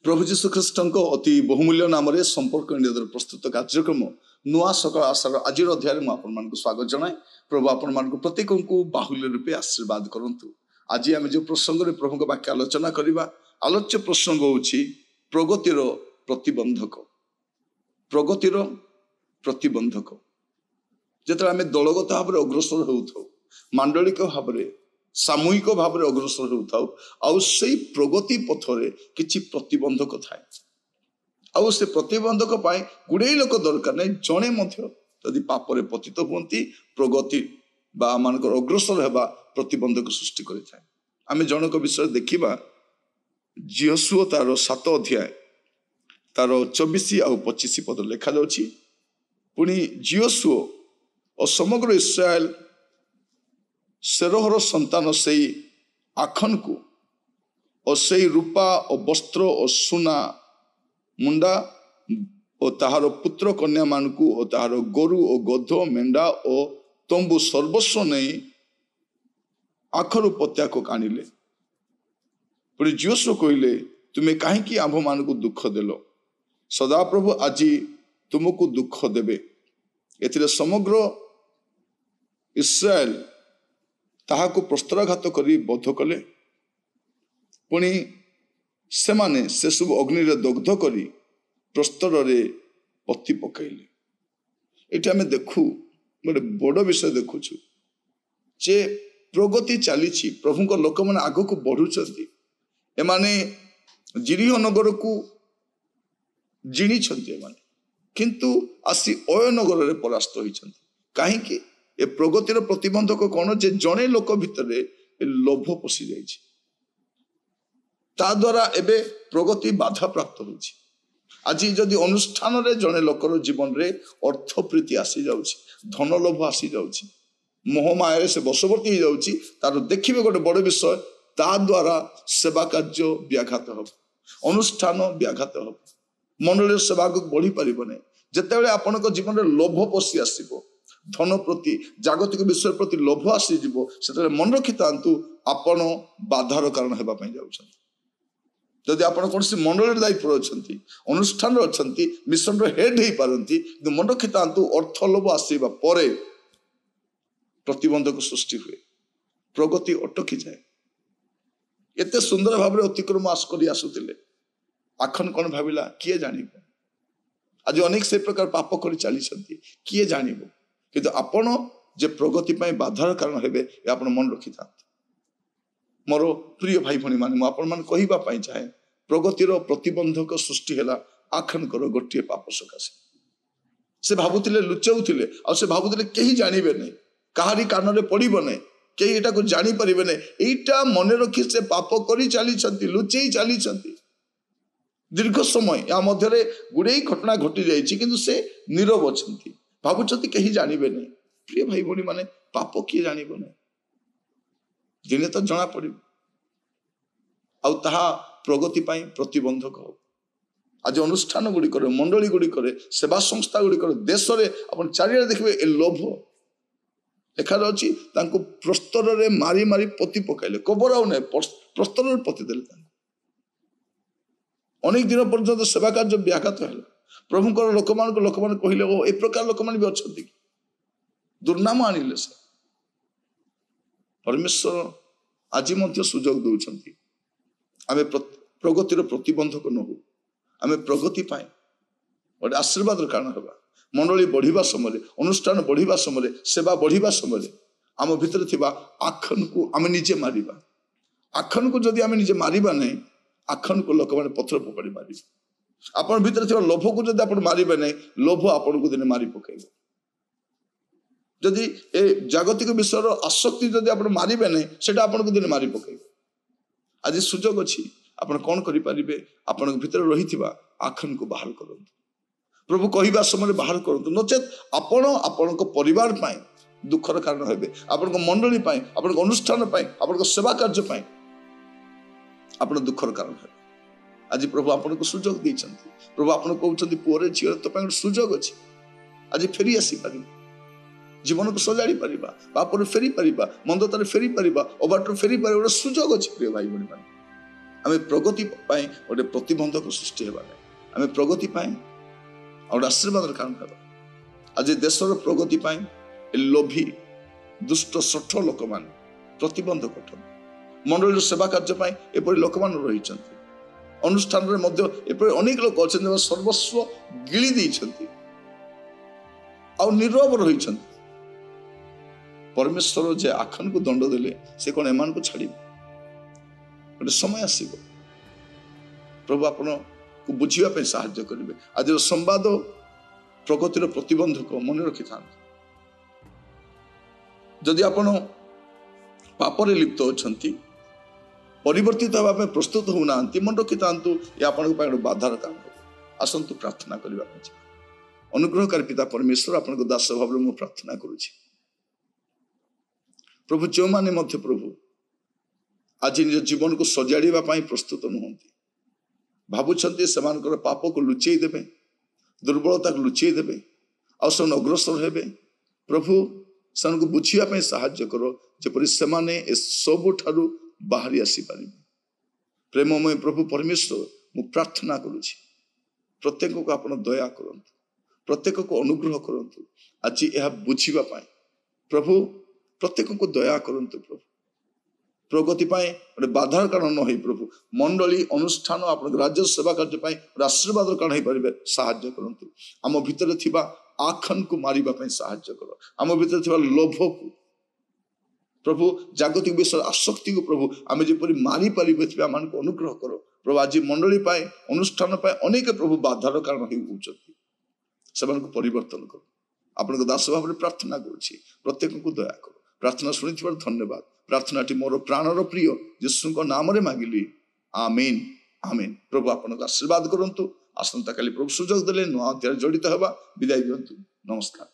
प्रभु जीशु ख्रीष्ट अति बहुमूल्य नाम संपर्क इंडिया प्रस्तुत कार्यक्रम नुआ सकाल आशार आज अध्याय मुझे स्वागत जनाए। प्रभु आपण प्रत्येक को बाहुल्य रूपे आशीर्वाद करंतु। आज आम जो प्रसंग प्रभु वाक्य आलोचना करवा आलोच्य प्रसंग होछि प्रगतिर प्रतिबंधक। प्रगतिर प्रतिबंधक जिते आम दलगत भाव में अग्रसर हो मांडलिक भाव में सामूहिक भाव में अग्रसर हो प्रगति पथरे किछि प्रतिबंधक थाए। आउ से प्रतिबंधक पाए गुड़े लोक दरकार नहीं जड़े यदि पापरे पतित हुंती प्रगति बा मानकर अग्रसर हेबा प्रतिबंधक सृष्टि करिथाए। आमे जनक विषय देखिबा जियोशुआ तार 7 अध्याय तार 24 आउ 25 पद लिखा जाउछि। पुणी जियोशुआ और समग्र इस्राएल सेरोहर संतान से आखन को और से रूपा और वस्त्र और सुना मुंडा और ताहार पुत्र कन्या मान को और ताहार गोरु और गध मेंढा और तंबू सर्वस्व नहीं आखर उपत्या को कानिले। पुणी जियोशुआ कहले तुम्हें कहीं आंभ मान को दुख देल सदाप्रभु आज तुमको दुख देवे। एथिरे समग्र इस्राएल ताहाको प्रस्तराघात करी बध कले। पुणी सेमाने से सब अग्नि रे दग्ध करी प्रस्तर रे पति पकाइले। एटा हमें देखु गोटे बड़ विषय देखुछु जे प्रगति चली प्रभु को लोक मैंने आग को बढ़ुचंती। एमाने जिरिह नगर को जिणी किंतु आसी अय नगर रे परास्त होइछंती। काहेकि ए प्रगतिर प्रतिबंधक कौन जे जड़े लोक भितर लोभ पशि जाइछि ता द्वारा एबे प्रगति बाधा प्राप्त होइछि। आज जदि अनुष्ठान रे जड़े लोकर जीवन रे अर्थ प्रीति आसी जाउछि धन लोभ आसी जाउछि मोह माया से बशवर्ती हो जाउछि तार देखिबे गोटे बड़ विषय ता द्वारा सेवा कार्य व्याघात हो अनुष्ठान व्याघात हो मंडल सेवा को बढ़ी पारिबने। जेतेबेले आपनक जीवन रे लोभ पशि आसीबो धन प्रति जागतिक विषय प्रति लोभ आसी जीवो से मन रखि तांतु आपण बाधार कारण हेबा पई जाउछन। जदि आपण कोनसी मंडल दायित्व अछंती अनुष्ठान अछंती मिशन रो हेड हे पारंती किंतु मन रखि तांतु अर्थ लोभ आसीबा परे प्रतिबंधक सृष्टि हुए प्रगति अटकी जाए। एते सुंदर भाव में अतिक्रम आस करी आसुतिले आखन कोन भाबिला किए जानिबो। आज अनेक से प्रकार पाप करी चली किए जानिबो किंतु आपण जे प्रगति पाई बाधार कारण हेबे आपण मन रखि था। मोर प्रिय भाई भणी माने मु आपण मान कहिबा पाई चाहे प्रगतिर प्रतिबंधक सृष्टि हैला आखन कर गोटे पाप सकाशे। से भाबुतिले लुचाउतिले आ से भाबुतिले केही जानिबे नै काहारी कान रे पड़िबो नै केही एटा को जानि परिबे नै एटा मने रखि से पाप करी चली छंती लुचेई चली छंती। दीर्घ समय या मध्य रे गुडे घटना घटी जाइछि किंतु से नीरव अछंती भावुचती कहीं जानवे नहीं। प्रिय भाई भौणी माने पाप किए जानब ना दिने तो जना पड़ आ प्रगति प्रतिबंधक हो। आज अनुष्ठान गुड़िक मंडली गुड़िक सेवा संस्था गुड़िक देश में चारिड़े देखिए ए लोभ लिखा जाउछि तांको प्रस्तर रे मारी मारी पति पकाइले कबर आउ नै प्रस्तर रे पति देले। अनेक दिन पर्यंत सेवा कार्य व्याघात है प्रभुଙ୍କର ଲୋକମାନେ କହିଲେ ଓ ଏ ପ୍ରକାର ଲୋକମାନେ ବି ଅଛନ୍ତି କି ଦୁର୍ନାମ ଆଣିଲେ ସେ परमेश्वर आज सुजोग दौरान आम प्रगतिर प्रतिबंधक न हो आम प्रगति पाए गोटे आशीर्वाद कारण होगा मंडली बढ़िया समय अनुष्ठान बढ़िया समय सेवा बढ़िया समय आम भितर थिबा आखन को आम निजे मारिबा आखन को जदि आम निजे मारिबा नहीं आखन को लोक मैंने पथर पकड़ी मारे आपण भितर थिबा लोभ को जदि आपण मारिबे नहीं लोभ आपण को दिने मारी पकेइबो जदि ए जागतिक विषयर आसक्ति जदि आपण मारिबे नहीं सेटा आपण को दिने मारी पकेइबो आज सुजोग अछि आपण कोन करि परिबे आपण भितर रहिथिबा आखन को बाहर करंतु प्रभु कहवा समय बाहर करंतु नचेत आपण आपण परिवार पाए दुखर कारण हेबे आपण मंडली पाए आपण अनुष्ठान पाए आपण सेवा कार्य पाए आपण दुखर कारण हेबे आज प्रभु आपण को सुजोग दैछंती प्रभु आपण कहउछंती पुरे झियो तो पाए सुजोग अछि आज फेरी आसी पारि जीवन को सजाड़ी परिबा पापर फेरी परिबा मंदतार फेरी परिबा ओबाटर फेरी परिबा सुजोग अछि प्रिय भाई बहन माने आमे प्रगति पाए ओटे प्रतिबंधक सृष्टि हेबा नै आमे प्रगति पाए और आशीर्वाद कारण हेबा आज देशर प्रगति पाए लोभी दुष्ट सठ लोक मान प्रतिबंधक मंडल सेवा कार्य पाए एपरि लोक मान रहिछंती अनुष्ठान रे मध्य एपरि अनेक लोक अछन सर्वस्व गिली दैछंती आ निरव रहिछंती परमेश्वर जे आखन को दंड देले से कोन एमान को छाड़ी गोटे समय आसीबो प्रभु आपण को बुझिया पे सहायता करिवे आज संवाद प्रगतिर प्रतिबंधक मन रखि था जदि आपण पापरे लिप्त अछंती परिवर्तित होबा पे प्रस्तुत होना मन रखि थांतु या आपण को पाए बाधार काम हो आसंतु प्रार्थना करबा पे अनुग्रहकारी पिता परमेश्वर आपण को दास भाव में प्रार्थना करूछि प्रभु जो माने मध्य प्रभु आज निज जीवन को सजाड़ीबा पाई प्रस्तुत नुहंती भावुछंती सेमानकर पाप को लुचेई देबे दुर्बलता को लुचेई देबे आ सब अग्रसर हेबे प्रभु सन को बुझिया पाई सहायता करो जेपरि सेमाने ए सब ठारू बाहरी आसी पारिबे प्रेममय प्रभु परमेश्वर मु प्रार्थना करूछि प्रत्येक को आपण दया करंतु प्रत्येक को अनुग्रह करंतु आज यह बुझिबा पाई प्रभु प्रत्येक को दया करंतु प्रभु प्रगति पाए गोटे बाधार कारण न हो प्रभु मंडली अनुष्ठान आप राज्य सेवा कार्य पाए आशीर्वाद कारण हो पारे साहाय्य करंतु आम भितर थिबा आखन को मारिबा पाए साहाय्य कर आम भितर थिबा लोभ को प्रभु जागतिक विषय आसक्ति को प्रभु आम जेपरि मारी पारिबे आम को अनुग्रह करो प्रभु आज मंडली पाए अनुष्ठान पाए अनेक प्रभु बाधार कारण होउछथि सेमान को परिवर्तन करो आपण दास भाव में प्रार्थना करुछि प्रत्येक को दया करो प्रार्थना शुणी धन्यवाद प्रार्थना मोर प्राणर प्रिय यीशु नाम रे मांगिली आमीन आमीन प्रभु आपन आशीर्वाद करंतु आसंता काली प्रभु सुजोग देले नुआ अध्याय जड़ित हेबा विदाय दियंतु नमस्कार।